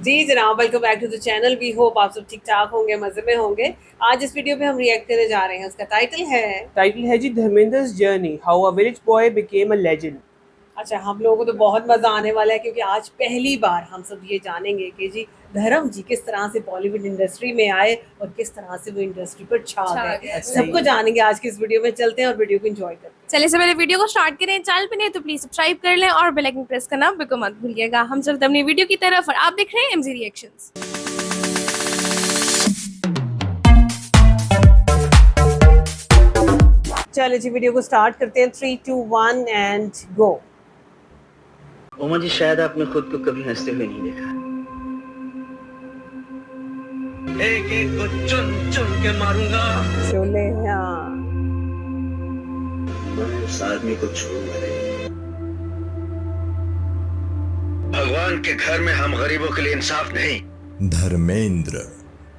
जी जनाब, welcome back to the channel. We hope आप सब ठीक ठाक होंगे, मजे में होंगे। आज इस वीडियो पे हम रिएक्ट करने जा रहे हैं। उसका टाइटल है जी Dharmendra's journey, how a village boy became a legend. अच्छा, हम लोगों को तो बहुत मजा आने वाला है क्योंकि आज पहली बार हम सब ये जानेंगे कि जी धर्म जी किस तरह से बॉलीवुड इंडस्ट्री में आए और किस तरह से वो इंडस्ट्री पर छा गए। सबको जानेंगे आज की इस वीडियो में। चलते हैं और वीडियो को एंजॉय करते हैं। चलिए, से पहले वीडियो को स्टार्ट करें। चैनल पे नहीं तो प्लीज सब्सक्राइब कर लें और बेल आइकन प्रेस करना बिल्कुल मत भूलिएगा। हम चलते हैं अपनी वीडियो की तरफ और आप देख रहे हैं एमजी रिएक्शंस। चलिए जी, वीडियो को स्टार्ट करते हैं। 3, 2, 1 एंड गो। उमा जी, शायद आपने खुद को कभी हंसते हुए नहीं देखा। एक एक को चुन चुन के मारूंगा। शोले, हाँ। मैं उस आदमी को छोड़ूंगा नहीं। भगवान के घर में हम गरीबों के लिए इंसाफ नहीं। धर्मेंद्र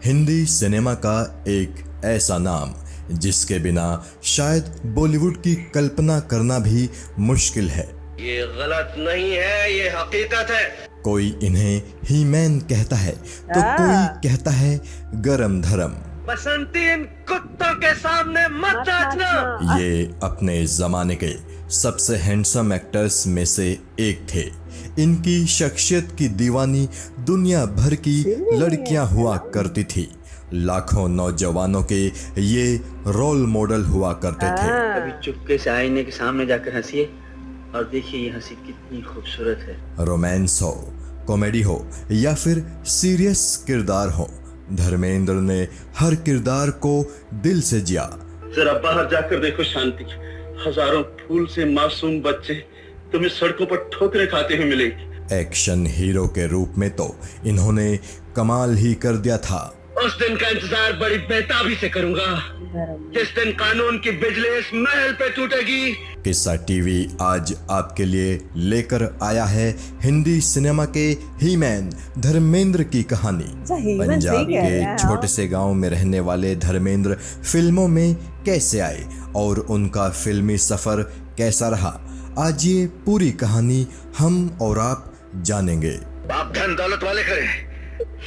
हिंदी सिनेमा का एक ऐसा नाम जिसके बिना शायद बॉलीवुड की कल्पना करना भी मुश्किल है। ये गलत नहीं है, ये हकीकत है। कोई इन्हें ही मैन कहता है तो कोई कहता है गरम धर्म। बसंती, इन कुत्तों के सामने मत नाचना। ये अपने जमाने के सबसे हैंडसम एक्टर्स में से एक थे। इनकी शख्सियत की दीवानी दुनिया भर की लड़कियां हुआ करती थी। लाखों नौजवानों के ये रोल मॉडल हुआ करते थे। कभी चुपके से आईने के सामने जाकर हंसिए और देखिए ये हंसी कितनी खूबसूरत है। रोमांस हो, कॉमेडी हो या फिर सीरियस किरदार हो, धर्मेंद्र ने हर किरदार को दिल से जिया। जरा बाहर जाकर देखो शांति, हजारों फूल से मासूम बच्चे तुम्हें सड़कों पर ठोकरें खाते हुए मिलेंगे। एक्शन हीरो के रूप में तो इन्होंने कमाल ही कर दिया था। उस दिन का इंतजार बड़ी बेताबी से करूंगा जिस दिन कानून की बिजली इस महल पे टूटेगी। किस्सा टीवी आज आपके लिए लेकर आया है हिंदी सिनेमा के ही मैन धर्मेंद्र की कहानी। पंजाब के छोटे से गांव में रहने वाले धर्मेंद्र फिल्मों में कैसे आए और उनका फिल्मी सफर कैसा रहा, आज ये पूरी कहानी हम और आप जानेंगे। बाप धन दौलत वाले करे,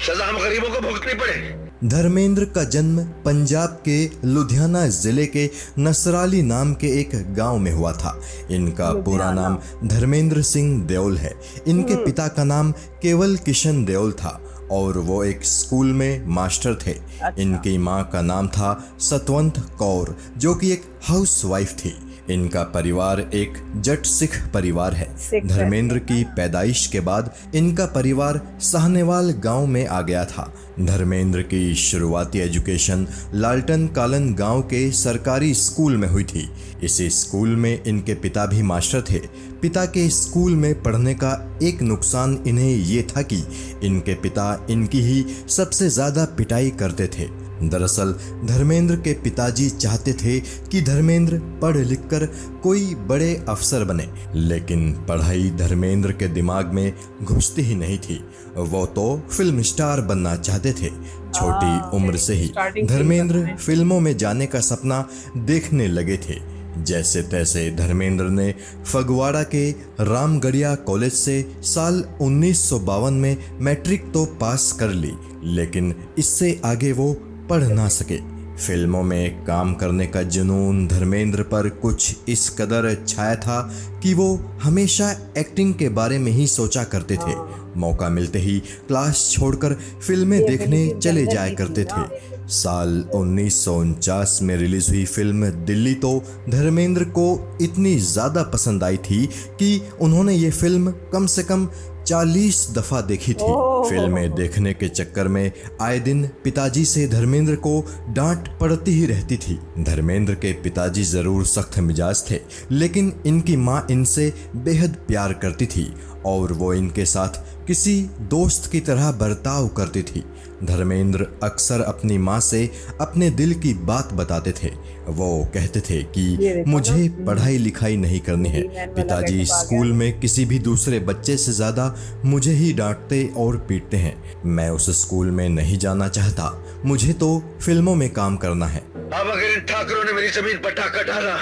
सजा हम गरीबों को भुगतनी पड़े। धर्मेंद्र का जन्म पंजाब के लुधियाना जिले के नसराली नाम के एक गांव में हुआ था। इनका पूरा नाम धर्मेंद्र सिंह देओल है। इनके पिता का नाम केवल किशन देओल था और वो एक स्कूल में मास्टर थे। इनकी मां का नाम था सतवंत कौर, जो कि एक हाउसवाइफ थी। इनका परिवार एक जट सिख परिवार है। धर्मेंद्र की पैदाइश के बाद इनका परिवार साहनेवाल गांव में आ गया था। धर्मेंद्र की शुरुआती एजुकेशन लालटन कालन गांव के सरकारी स्कूल में हुई थी। इसी स्कूल में इनके पिता भी मास्टर थे। पिता के स्कूल में पढ़ने का एक नुकसान इन्हें ये था कि इनके पिता इनकी ही सबसे ज़्यादा पिटाई करते थे। दरअसल धर्मेंद्र के पिताजी चाहते थे कि धर्मेंद्र पढ़ लिख कर कोई बड़े अफसर बने, लेकिन पढ़ाई धर्मेंद्र के दिमाग में घुसती ही नहीं थी। वो तो फिल्म स्टार बनना चाहते थे। छोटी उम्र से ही धर्मेंद्र फिल्मों में जाने का सपना देखने लगे थे। जैसे तैसे धर्मेंद्र ने फगवाड़ा के रामगढ़िया कॉलेज से साल 1952 में मैट्रिक तो पास कर ली, लेकिन इससे आगे वो पढ़ ना सके। फिल्मों में काम करने का जुनून धर्मेंद्र पर कुछ इस कदर छाया था कि वो हमेशा एक्टिंग के बारे में ही सोचा करते थे। मौका मिलते ही क्लास छोड़कर फिल्में देखने चले जाया करते थे। साल 1949 में रिलीज हुई फिल्म दिल्ली तो धर्मेंद्र को इतनी ज़्यादा पसंद आई थी कि उन्होंने ये फिल्म कम से कम 40 दफा देखी थी। फिल्में देखने के चक्कर में आए दिन पिताजी से धर्मेंद्र को डांट पड़ती ही रहती थी। धर्मेंद्र के पिताजी जरूर सख्त मिजाज थे, लेकिन इनकी मां इनसे बेहद प्यार करती थी और वो इनके साथ किसी दोस्त की तरह बर्ताव करती थी। धर्मेंद्र अक्सर अपनी मां से अपने दिल की बात बताते थे। वो कहते थे कि मुझे पढ़ाई लिखाई नहीं करनी है। पिताजी स्कूल में किसी भी दूसरे बच्चे से ज़्यादा मुझे ही डांटते और पीटते हैं। मैं उस स्कूल में नहीं जाना चाहता, मुझे तो फिल्मों में काम करना है। अब अगर इन ठाकरों ने मेरी जमीन पर डाका डाला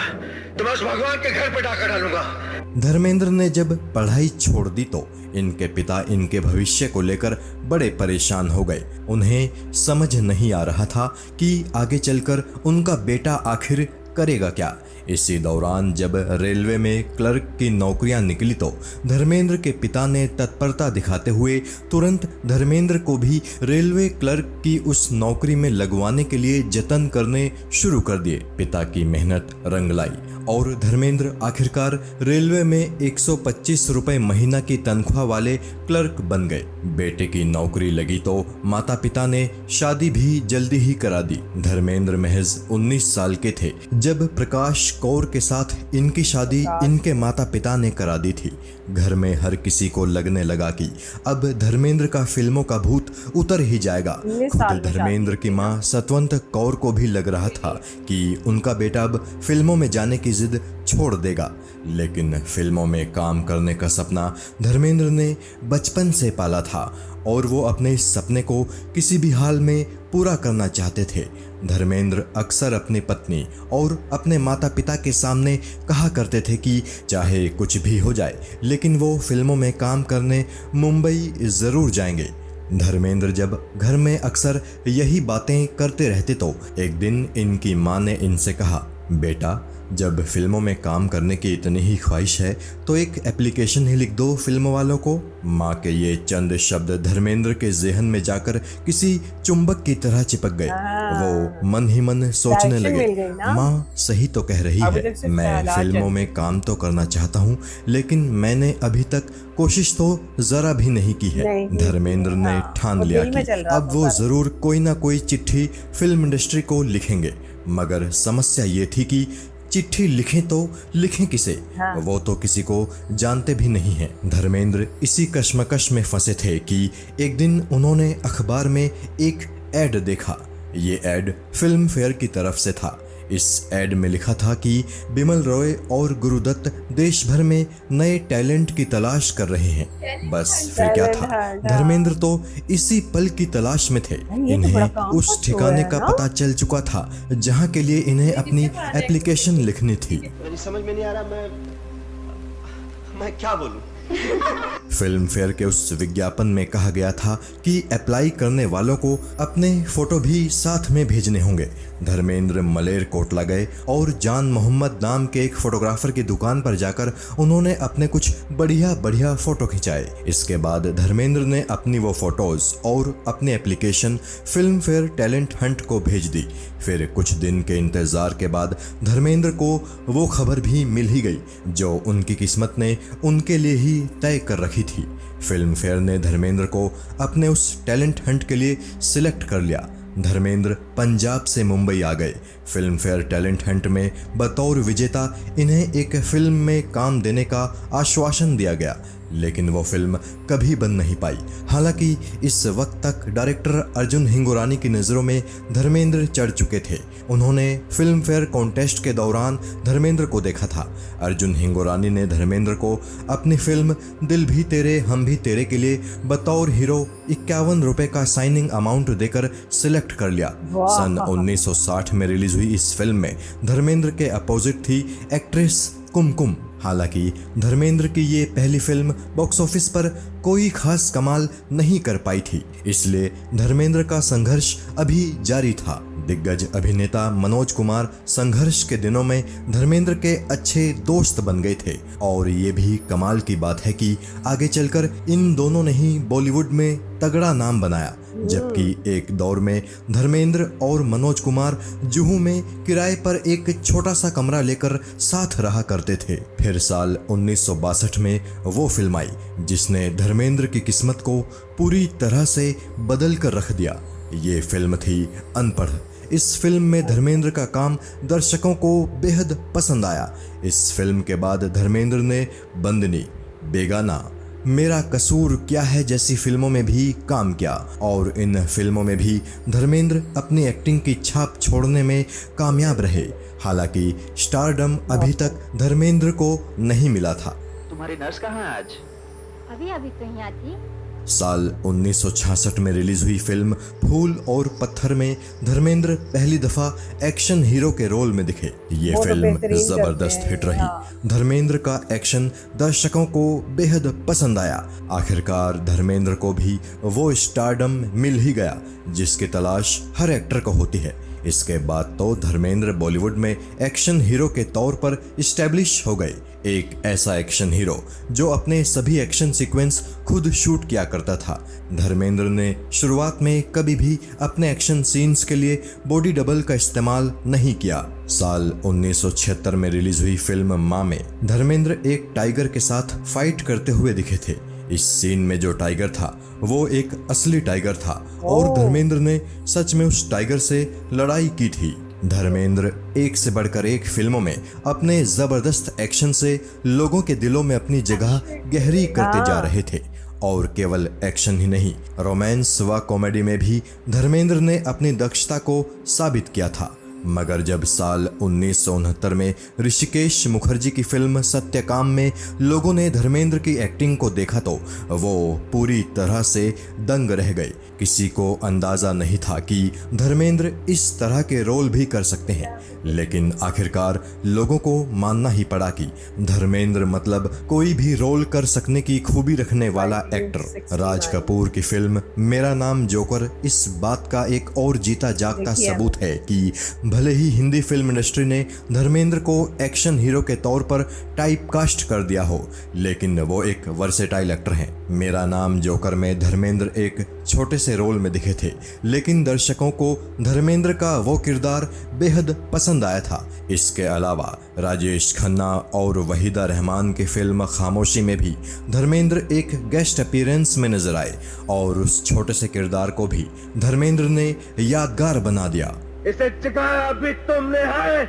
तो मैं उस भगवान के घर पर डाका डालूंगा। धर्मेंद्र ने जब पढ़ाई छोड़ दी तो इनके पिता इनके भविष्य को लेकर बड़े परेशान हो गए। उन्हें समझ नहीं आ रहा था कि आगे चलकर उनका बेटा आखिर करेगा क्या। इसी दौरान जब रेलवे में क्लर्क की नौकरियां निकली तो धर्मेंद्र के पिता ने तत्परता दिखाते हुए तुरंत धर्मेंद्र को भी रेलवे क्लर्क की उस नौकरी में लगवाने के लिए जतन करने शुरू कर दिए। पिता की मेहनत रंग लाई और धर्मेंद्र आखिरकार रेलवे में 125 रुपए महीना की तनख्वाह वाले क्लर्क बन गए। बेटे की नौकरी लगी तो माता पिता ने शादी भी जल्दी ही करा दी। धर्मेंद्र महज 19 साल के थे जब प्रकाश कौर के साथ इनकी शादी इनके माता पिता ने करा दी थी। घर में हर किसी को लगने लगा कि अब धर्मेंद्र का फिल्मों का भूत उतर ही जाएगा। खुद धर्मेंद्र की मां सतवंत कौर को भी लग रहा था कि उनका बेटा अब फिल्मों में जाने की जिद छोड़ देगा। लेकिन फिल्मों में काम करने का सपना धर्मेंद्र ने बचपन से पाला था और वो अपने इस सपने को किसी भी हाल में पूरा करना चाहते थे। धर्मेंद्र अक्सर अपनी पत्नी और अपने माता पिता के सामने कहा करते थे कि चाहे कुछ भी हो जाए लेकिन वो फिल्मों में काम करने मुंबई ज़रूर जाएंगे। धर्मेंद्र जब घर में अक्सर यही बातें करते रहते तो एक दिन इनकी मां ने इनसे कहा, बेटा जब फिल्मों में काम करने की इतनी ही ख्वाहिश है तो एक एप्लीकेशन ही लिख दो फिल्म वालों को। माँ के ये चंद शब्द धर्मेंद्र के जेहन में जाकर किसी चुंबक की तरह चिपक गए। वो मन ही मन सोचने लगे, माँ सही तो कह रही है, मैं फिल्मों में काम तो करना चाहता हूँ लेकिन मैंने अभी तक कोशिश तो जरा भी नहीं की है। धर्मेंद्र ने ठान लिया कि अब वो जरूर कोई ना कोई चिट्ठी फिल्म इंडस्ट्री को लिखेंगे। मगर समस्या ये थी कि चिट्ठी लिखें तो लिखें किसे, वो तो किसी को जानते भी नहीं हैं। धर्मेंद्र इसी कश्मकश में फंसे थे कि एक दिन उन्होंने अखबार में एक ऐड देखा। ये ऐड फिल्म फेयर की तरफ से था। इस ऐड में लिखा था कि बिमल रॉय और गुरुदत्त देश भर में नए टैलेंट की तलाश कर रहे हैं। बस फिर क्या था, धर्मेंद्र तो इसी पल की तलाश में थे। इन्हें उस ठिकाने का पता चल चुका था जहां के लिए इन्हें अपनी एप्लीकेशन लिखनी थी। समझ में नहीं आ रहा मैं क्या बोलूं। फिल्म फेयर के उस विज्ञापन में कहा गया था कि अप्लाई करने वालों को अपने फोटो भी साथ में भेजने होंगे। धर्मेंद्र मलेर कोटला गए और जान मोहम्मद नाम के एक फोटोग्राफर की दुकान पर जाकर उन्होंने अपने कुछ बढ़िया फोटो खिंचाए। इसके बाद धर्मेंद्र ने अपनी वो फोटोज और अपनी application film fair talent Hunt को भेज दी। फिर कुछ दिन के इंतजार के बाद धर्मेंद्र को वो खबर भी मिल ही गई जो उनकी किस्मत ने उनके लिए ही तय कर रखी थी। फिल्म फेयर ने धर्मेंद्र को अपने उस टैलेंट हंट के लिए सिलेक्ट कर लिया। धर्मेंद्र पंजाब से मुंबई आ गए। फिल्म फेयर टैलेंट हंट में बतौर विजेता इन्हें एक फिल्म में काम देने का आश्वासन दिया गया, लेकिन वो फिल्म कभी बन नहीं पाई। हालांकि इस वक्त तक डायरेक्टर अर्जुन हिंगोरानी की नज़रों में धर्मेंद्र चढ़ चुके थे। उन्होंने फिल्म फेयर कॉन्टेस्ट के दौरान धर्मेंद्र को देखा था। अर्जुन हिंगोरानी ने धर्मेंद्र को अपनी फिल्म दिल भी तेरे हम भी तेरे के लिए बतौर हीरो 51 रुपए का साइनिंग अमाउंट देकर सिलेक्ट कर लिया। सन 1960 में रिलीज हुई इस फिल्म में धर्मेंद्र के अपोजिट थी एक्ट्रेस कुमकुम। हालांकि धर्मेंद्र की ये पहली फिल्म बॉक्स ऑफिस पर कोई खास कमाल नहीं कर पाई थी, इसलिए धर्मेंद्र का संघर्ष अभी जारी था। दिग्गज अभिनेता मनोज कुमार संघर्ष के दिनों में धर्मेंद्र के अच्छे दोस्त बन गए थे और ये भी कमाल की बात है कि आगे चलकर इन दोनों ने ही बॉलीवुड में तगड़ा नाम बनाया। जबकि एक दौर में धर्मेंद्र और मनोज कुमार जुहू में किराए पर एक छोटा सा कमरा लेकर साथ रहा करते थे। फिर साल 1962 में वो फिल्म आई जिसने धर्मेंद्र की किस्मत को पूरी तरह से बदल कर रख दिया। ये फिल्म थी अनपढ़। इस फिल्म में धर्मेंद्र का काम दर्शकों को बेहद पसंद आया। इस फिल्म के बाद धर्मेंद्र ने बंदनी, बेगाना, मेरा कसूर क्या है जैसी फिल्मों में भी काम किया और इन फिल्मों में भी धर्मेंद्र अपनी एक्टिंग की छाप छोड़ने में कामयाब रहे। हालांकि स्टारडम अभी तक धर्मेंद्र को नहीं मिला था। तुम्हारी नर्स कहाँ है आज? अभी कहीं आती। साल 1966 में रिलीज हुई फिल्म फूल और पत्थर में धर्मेंद्र पहली दफा एक्शन हीरो के रोल में दिखे। ये वो तो फिल्म बेहतरीन जबरदस्त करते हैं, हिट रही। हाँ। धर्मेंद्र का एक्शन दर्शकों को बेहद पसंद आया। आखिरकार धर्मेंद्र को भी वो स्टारडम मिल ही गया जिसकी तलाश हर एक्टर को होती है। इसके बाद तो धर्मेंद्र बॉलीवुड में एक्शन हीरो के तौर पर इस्टेब्लिश हो गए। एक ऐसा एक्शन हीरो जो अपने सभी एक्शन सीक्वेंस खुद शूट किया करता था। धर्मेंद्र ने शुरुआत में कभी भी अपने एक्शन सीन्स के लिए बॉडी डबल का इस्तेमाल नहीं किया। साल 1976 में रिलीज हुई फिल्म मां में धर्मेंद्र एक टाइगर के साथ फाइट करते हुए दिखे थे। इस सीन में जो टाइगर था वो एक असली टाइगर था और धर्मेंद्र ने सच में उस टाइगर से लड़ाई की थी। धर्मेंद्र एक से बढ़कर एक फिल्मों में अपने जबरदस्त एक्शन से लोगों के दिलों में अपनी जगह गहरी करते जा रहे थे। और केवल एक्शन ही नहीं, रोमांस व कॉमेडी में भी धर्मेंद्र ने अपनी दक्षता को साबित किया था। मगर जब साल 1969 में ऋषिकेश मुखर्जी की फिल्म सत्यकाम में लोगों ने धर्मेंद्र की एक्टिंग को देखा तो वो पूरी तरह से दंग रह गए। किसी को अंदाजा नहीं था कि धर्मेंद्र इस तरह के रोल भी कर सकते हैं, लेकिन आखिरकार लोगों को मानना ही पड़ा कि धर्मेंद्र मतलब कोई भी रोल कर सकने की खूबी रखने वाला एक्टर। राज कपूर की फिल्म मेरा नाम जोकर इस बात का एक और जीता जागता सबूत है कि भले ही हिंदी फिल्म इंडस्ट्री ने धर्मेंद्र को एक्शन हीरो के तौर पर टाइप कास्ट कर दिया हो, लेकिन वो एक वर्सेटाइल एक्टर हैं। मेरा नाम जोकर में धर्मेंद्र एक छोटे से रोल में दिखे थे, लेकिन दर्शकों को धर्मेंद्र का वो किरदार बेहद पसंद आया था। इसके अलावा राजेश खन्ना और वहीदा रहमान की फिल्म खामोशी में भी धर्मेंद्र एक गेस्ट अपीयरेंस में नजर आए और उस छोटे से किरदार को भी धर्मेंद्र ने यादगार बना दिया। इसे जगाया भी तुमने है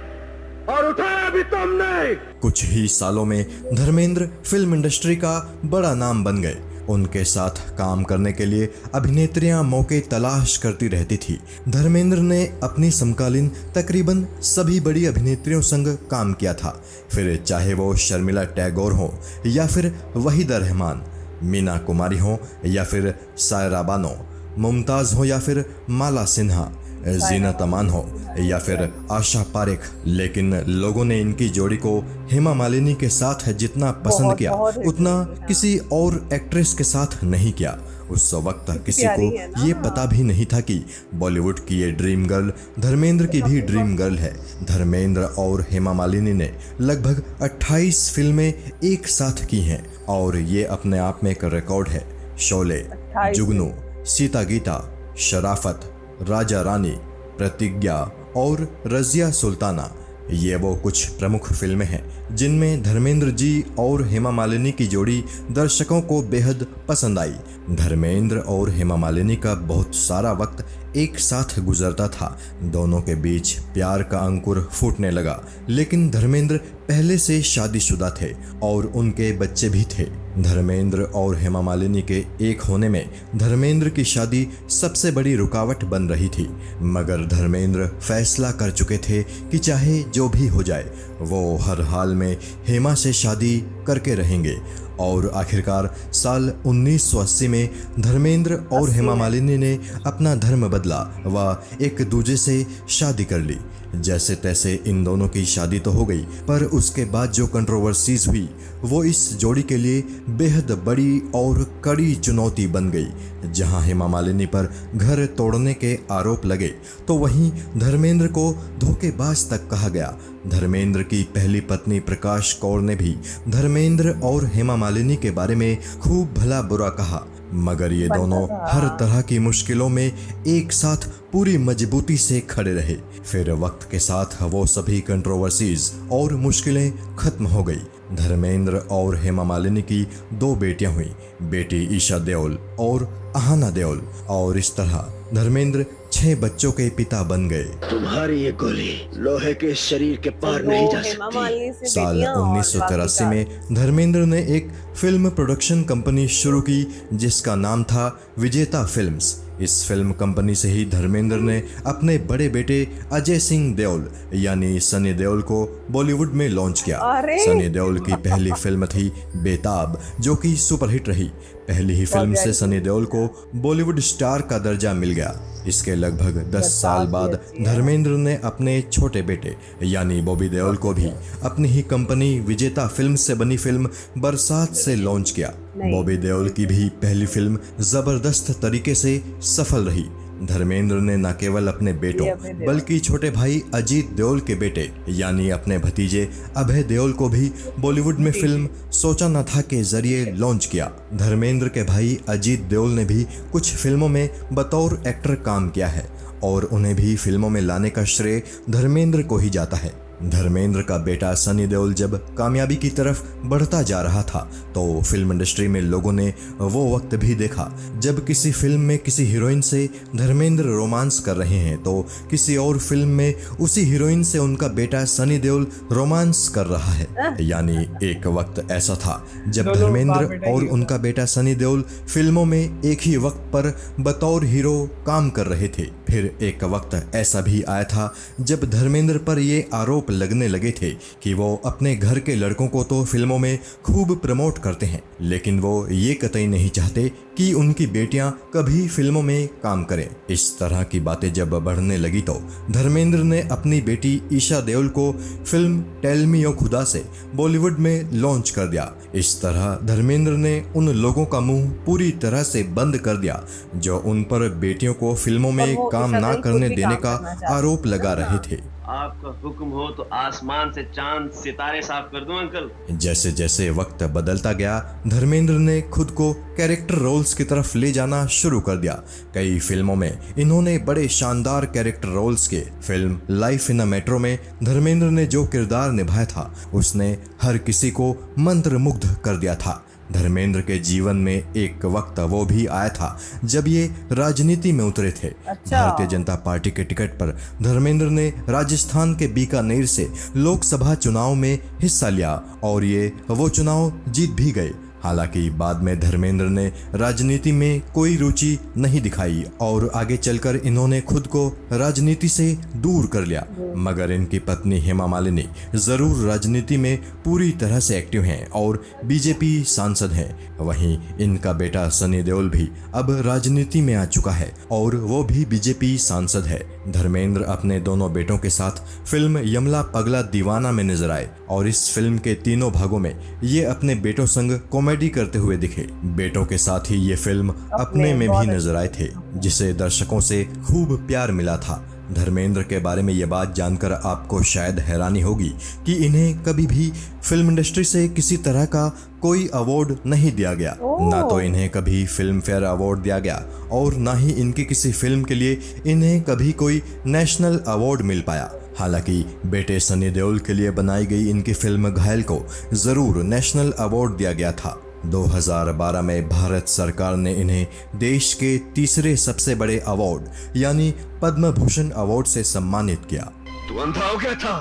और उठाया भी तुमने। कुछ ही सालों में धर्मेंद्र फिल्म इंडस्ट्री का बड़ा नाम बन गए। उनके साथ काम करने के लिए अभिनेत्रियां मौके तलाश करती रहती थी। धर्मेंद्र ने अपनी समकालीन तकरीबन सभी बड़ी अभिनेत्रियों संग काम किया था, फिर चाहे वो शर्मिला टैगोर हो या फिर वहीदा रहमान, मीना कुमारी हो या फिर सायरा बानो, मुमताज हो या फिर माला सिन्हा, जीनत अमान हो या फिर आशा पारेख। लेकिन लोगों ने इनकी जोड़ी को हेमा मालिनी के साथ जितना पसंद किया उतना किसी और एक्ट्रेस के साथ नहीं किया। उस वक्त किसी को ये पता भी नहीं था कि बॉलीवुड की ये ड्रीम गर्ल धर्मेंद्र की भी ड्रीम गर्ल है। धर्मेंद्र और हेमा मालिनी ने लगभग 28 फिल्में एक साथ की हैं और ये अपने आप में एक रिकॉर्ड है। शोले, जुगनू, सीता गीता, शराफत, राजा रानी, प्रतिज्ञा और रजिया सुल्ताना, ये वो कुछ प्रमुख फिल्में हैं जिनमें धर्मेंद्र जी और हेमा मालिनी की जोड़ी दर्शकों को बेहद पसंद आई। धर्मेंद्र और हेमा मालिनी का बहुत सारा वक्त एक साथ गुजरता था। दोनों के बीच प्यार का अंकुर फूटने लगा, लेकिन धर्मेंद्र पहले से शादीशुदा थे और उनके बच्चे भी थे। धर्मेंद्र और हेमा मालिनी के एक होने में धर्मेंद्र की शादी सबसे बड़ी रुकावट बन रही थी, मगर धर्मेंद्र फैसला कर चुके थे कि चाहे जो भी हो जाए वो हर हाल में हेमा से शादी करके रहेंगे। और आखिरकार साल 1980 में धर्मेंद्र और हेमा मालिनी ने अपना धर्म बदला व एक दूजे से शादी कर ली। जैसे तैसे इन दोनों की शादी तो हो गई, पर उसके बाद जो कंट्रोवर्सीज हुई वो इस जोड़ी के लिए बेहद बड़ी और कड़ी चुनौती बन गई। जहां हेमा मालिनी पर घर तोड़ने के आरोप लगे तो वहीं धर्मेंद्र को धोखेबाज तक कहा गया। धर्मेंद्र की पहली पत्नी प्रकाश कौर ने भी धर्मेंद्र और हेमा मालिनी के बारे में खूब भला बुरा कहा, मगर ये दोनों हर तरह की मुश्किलों में एक साथ पूरी मजबूती से खड़े रहे। फिर वक्त के साथ वो सभी कंट्रोवर्सीज और मुश्किलें खत्म हो गई। धर्मेंद्र और हेमा मालिनी की 2 बेटियां हुई, बेटी ईशा देओल और अहाना देओल, और इस तरह धर्मेंद्र 6 बच्चों के पिता बन गए। तुम्हारी ये गोली लोहे के शरीर के पार नहीं जा सकती। साल 1983 में धर्मेंद्र ने एक फिल्म प्रोडक्शन कंपनी शुरू की जिसका नाम था विजेता फिल्म्स। इस फिल्म कंपनी से ही धर्मेंद्र ने अपने बड़े बेटे अजय सिंह देओल यानी सनी देओल को बॉलीवुड में लॉन्च किया। अरे! सनी देओल की पहली फिल्म थी बेताब, जो कि सुपरहिट रही। पहली ही फिल्म से सनी देओल को बॉलीवुड स्टार का दर्जा मिल गया। इसके लगभग 10 साल बाद धर्मेंद्र ने अपने छोटे बेटे यानी बॉबी देओल को भी अपनी ही कंपनी विजेता फिल्म से बनी फिल्म बरसात से लॉन्च किया। बॉबी देओल की भी पहली फिल्म जबरदस्त तरीके से सफल रही। धर्मेंद्र ने न केवल अपने बेटों बल्कि छोटे भाई अजीत देओल के बेटे यानी अपने भतीजे अभय देओल को भी बॉलीवुड में फिल्म सोचा न था के जरिए लॉन्च किया। धर्मेंद्र के भाई अजीत देओल ने भी कुछ फिल्मों में बतौर एक्टर काम किया है और उन्हें भी फिल्मों में लाने का श्रेय धर्मेंद्र को ही जाता है। धर्मेंद्र का बेटा सनी देओल जब कामयाबी की तरफ बढ़ता जा रहा था तो फिल्म इंडस्ट्री में लोगों ने वो वक्त भी देखा जब किसी फिल्म में किसी हीरोइन से धर्मेंद्र रोमांस कर रहे हैं तो किसी और फिल्म में उसी हीरोइन से उनका बेटा सनी देओल रोमांस कर रहा है। यानी एक वक्त ऐसा था जब धर्मेंद्र और उनका बेटा सनी देओल फिल्मों में एक ही वक्त पर बतौर हीरो काम कर रहे थे। फिर एक वक्त ऐसा भी आया था जब धर्मेंद्र पर ये आरोप लगने लगे थे कि वो अपने घर के लड़कों को तो फिल्मों में खूब प्रमोट करते हैं, लेकिन वो ये कतई नहीं चाहते कि उनकी बेटियां कभी फिल्मों में काम करें। इस तरह की बातें जब बढ़ने लगी तो धर्मेंद्र ने अपनी बेटी ईशा देओल को फिल्म टेल मी ओ खुदा से बॉलीवुड में लॉन्च कर दिया। इस तरह धर्मेंद्र ने उन लोगों का मुंह पूरी तरह से बंद कर दिया जो उन पर बेटियों को फिल्मों में काम ना करने देने का आरोप लगा रहे थे। आपका हुक्म हो तो आसमान से चांद सितारे साफ कर दूं अंकल। जैसे जैसे वक्त बदलता गया धर्मेंद्र ने खुद को कैरेक्टर रोल्स की तरफ ले जाना शुरू कर दिया। कई फिल्मों में इन्होंने बड़े शानदार कैरेक्टर रोल्स किए। Film life in a metro में धर्मेंद्र ने जो किरदार निभाया था उसने हर किसी को मंत्रमुग्ध कर दिया था। धर्मेंद्र के जीवन में एक वक्त वो भी आया था जब ये राजनीति में उतरे थे। भारतीय जनता पार्टी के टिकट पर धर्मेंद्र ने राजस्थान के बीकानेर से लोकसभा चुनाव में हिस्सा लिया और ये वो चुनाव जीत भी गए। हालांकि बाद में धर्मेंद्र ने राजनीति में कोई रुचि नहीं दिखाई और आगे चलकर इन्होंने खुद को राजनीति से दूर कर लिया। मगर इनकी पत्नी हेमा मालिनी जरूर राजनीति में पूरी तरह से एक्टिव हैं और बीजेपी सांसद हैं। वहीं इनका बेटा सनी देओल भी अब राजनीति में आ चुका है और वो भी बीजेपी सांसद है। धर्मेंद्र अपने दोनों बेटों के साथ फिल्म यमला पगला दीवाना में नजर आए और इस फिल्म के तीनों भागों में ये अपने बेटों संग कॉमेडी करते हुए दिखे। बेटों के साथ ही ये फिल्म अपने में भी नजर आए थे जिसे दर्शकों से खूब प्यार मिला था। धर्मेंद्र के बारे में ये बात जानकर आपको शायद हैरानी होगी कि इन्हें कभी भी फिल्म इंडस्ट्री से किसी तरह का कोई अवार्ड नहीं दिया गया। ना तो इन्हें कभी फिल्म फेयर अवार्ड दिया गया और ना ही इनकी किसी फिल्म के लिए इन्हें कभी कोई नेशनल अवार्ड मिल पाया। हालांकि बेटे सनी देओल के लिए बनाई गई इनकी फिल्म घायल को जरूर नेशनल अवार्ड दिया गया था। 2012 में भारत सरकार ने इन्हें देश के तीसरे सबसे बड़े अवार्ड यानी पद्म भूषण अवार्ड से सम्मानित किया। तू अंधा हो गया था,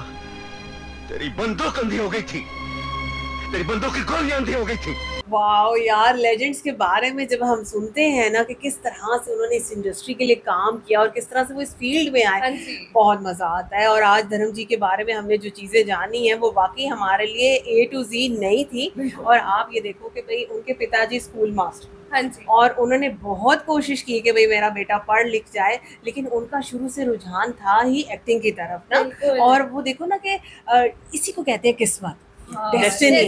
तेरी बंदूक अंधी हो गई थी, तेरी बंदूक की गोलियां अंधी हो गई थी। वाओ यार, लेजेंड्स के बारे में जब हम सुनते हैं ना कि किस तरह से उन्होंने इस इंडस्ट्री के लिए काम किया और किस तरह से वो इस फील्ड में आए, बहुत मजा आता है। और आज धर्म जी के बारे में हमने जो चीजें जानी है वो वाकई हमारे लिए A to Z नहीं थी। और आप ये देखो कि भाई उनके पिताजी स्कूल मास्टर, और उन्होंने बहुत कोशिश की कि भाई मेरा बेटा पढ़ लिख जाए, लेकिन उनका शुरू से रुझान था ही एक्टिंग की तरफ ना। और वो देखो ना कि इसी को कहते हैं किस्मत, डेस्टिनी,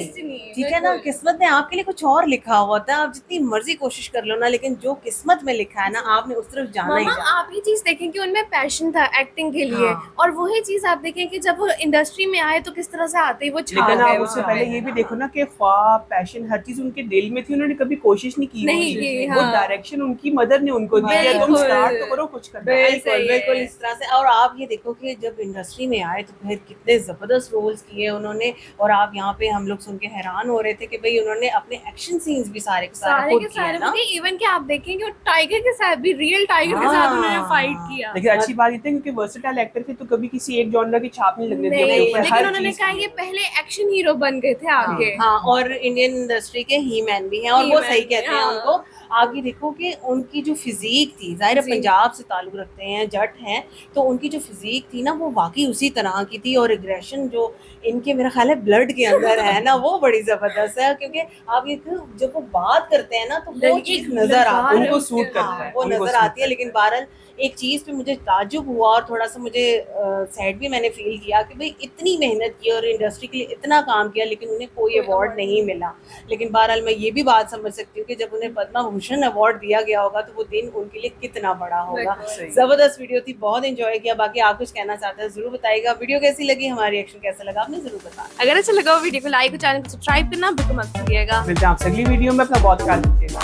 ठीक है ना। किस्मत ने आपके लिए कुछ और लिखा हुआ था, आप जितनी मर्जी कोशिश कर लो ना, लेकिन जो किस्मत में लिखा है ना आपने उस तरफ जाना ही जाना। आप ये चीज देखें कि उनमें पैशन था एक्टिंग के लिए, और वही चीज आप देखें कि जब वो इंडस्ट्री में आए तो किस तरह से आते ही वो छा लेकिन गए। आप उससे पहले ये भी देखो ना कि ख्वाब, पैशन, हर चीज उनके दिल में थी, उन्होंने कभी कोशिश नहीं की। वो डायरेक्शन उनकी मदर ने उनको दी है, तुम स्टार्ट तो करो कुछ करना। बिल्कुल इस तरह से। और आप ये देखो कि जब इंडस्ट्री में आए तो फिर कितने जबरदस्त रोल्स किए उन्होंने। और आप यहाँ पे हम लोग सुन के हैरान हो रहे थे कि भाई उन्होंने अपने एक्शन सीन्स भी सारे के सारे इवन कि आप देखेंगे टाइगर के साथ भी, रियल टाइगर के साथ उन्होंने फाइट किया। लेकिन अच्छी बात ये थी क्योंकि वर्सेटाइल एक्टर थे तो कभी किसी एक जॉनर की छाप नहीं लगने दी। लेकिन उन्होंने कहा ये पहले एक्शन हीरो बन गए थे आगे। हाँ, और इंडियन इंडस्ट्री के ही मैन भी हैं और वो सही कहते हैं उनको। आप ये देखो कि उनकी जो फिजिक थी, ज़ाहिर है जी। पंजाब से ताल्लुक़ रखते हैं, जट हैं, तो उनकी जो फिजिक थी ना वो वाकई उसी तरह की थी, और एग्रेशन जो इनके मेरा ख्याल है ब्लड के अंदर है ना वो बड़ी ज़बरदस्त है, क्योंकि आप ये देखो जब वो बात करते हैं ना तो वो लड़की चीज़ नज़र आती है, उनको सूट करता है, वो उनको नज़र आती है। लेकिन बहरहाल एक चीज़ पे मुझे ताज्जुब हुआ और थोड़ा सा मुझे सैड भी मैंने फील किया कि भाई इतनी मेहनत की और इंडस्ट्री के लिए इतना काम किया लेकिन उन्हें कोई अवार्ड नहीं मिला। लेकिन बहरहाल मैं ये भी बात समझ सकती हूँ कि जब उन्हें पद्मा भूषण अवार्ड दिया गया होगा तो वो दिन उनके लिए कितना बड़ा होगा। बिल्कुल। ज़बरदस्त वीडियो थी, बहुत इंजॉय किया। बाकी आप कुछ कहना चाहते हैं ज़रूर बताइएगा। वीडियो कैसी लगी, हमारा रिएक्शन कैसा लगा, आपने ज़रूर बताना। अगर अच्छा लगा हो वीडियो को लाइक और चैनल को सब्सक्राइब करना बिल्कुल मत भूलिएगा। मिलते हैं आपसे अगली वीडियो में, अपना बहुत ख्याल रखिएगा।